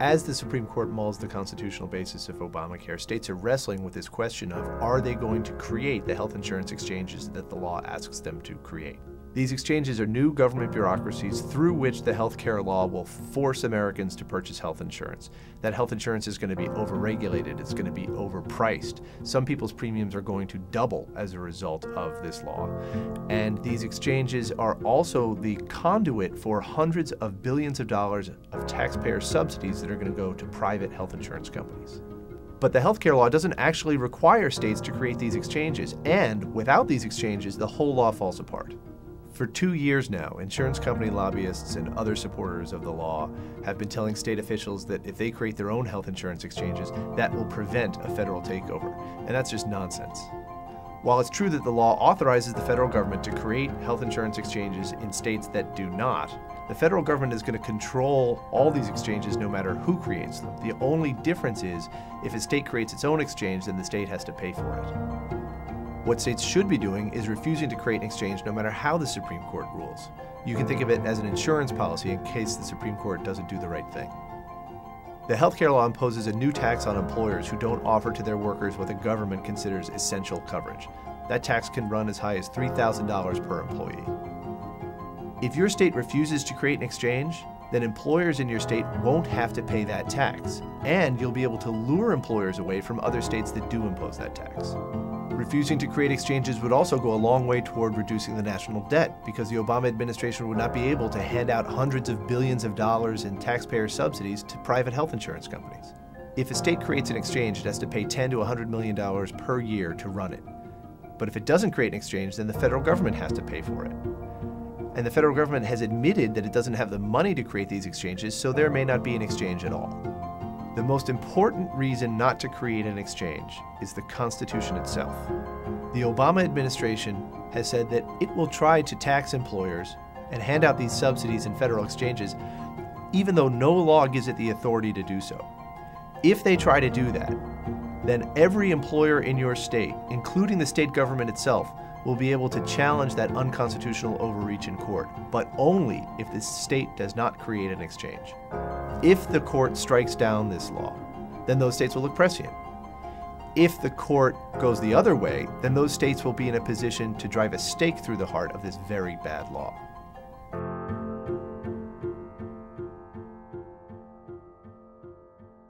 As the Supreme Court mulls the constitutional basis of Obamacare, states are wrestling with this question of, are they going to create the health insurance exchanges that the law asks them to create? These exchanges are new government bureaucracies through which the health care law will force Americans to purchase health insurance. That health insurance is going to be overregulated, it's going to be overpriced. Some people's premiums are going to double as a result of this law. And these exchanges are also the conduit for hundreds of billions of dollars of taxpayer subsidies that are going to go to private health insurance companies. But the healthcare law doesn't actually require states to create these exchanges, and without these exchanges, the whole law falls apart. For 2 years now, insurance company lobbyists and other supporters of the law have been telling state officials that if they create their own health insurance exchanges, that will prevent a federal takeover. And that's just nonsense. While it's true that the law authorizes the federal government to create health insurance exchanges in states that do not, the federal government is going to control all these exchanges no matter who creates them. The only difference is if a state creates its own exchange, then the state has to pay for it. What states should be doing is refusing to create an exchange no matter how the Supreme Court rules. You can think of it as an insurance policy in case the Supreme Court doesn't do the right thing. The healthcare law imposes a new tax on employers who don't offer to their workers what the government considers essential coverage. That tax can run as high as $3,000 per employee. If your state refuses to create an exchange, then employers in your state won't have to pay that tax, and you'll be able to lure employers away from other states that do impose that tax. Refusing to create exchanges would also go a long way toward reducing the national debt, because the Obama administration would not be able to hand out hundreds of billions of dollars in taxpayer subsidies to private health insurance companies. If a state creates an exchange, it has to pay $10 to $100 million per year to run it. But if it doesn't create an exchange, then the federal government has to pay for it. And the federal government has admitted that it doesn't have the money to create these exchanges, so there may not be an exchange at all. The most important reason not to create an exchange is the Constitution itself. The Obama administration has said that it will try to tax employers and hand out these subsidies in federal exchanges, even though no law gives it the authority to do so. If they try to do that, then every employer in your state, including the state government itself, will be able to challenge that unconstitutional overreach in court, but only if the state does not create an exchange. If the court strikes down this law, then those states will look prescient. If the court goes the other way, then those states will be in a position to drive a stake through the heart of this very bad law.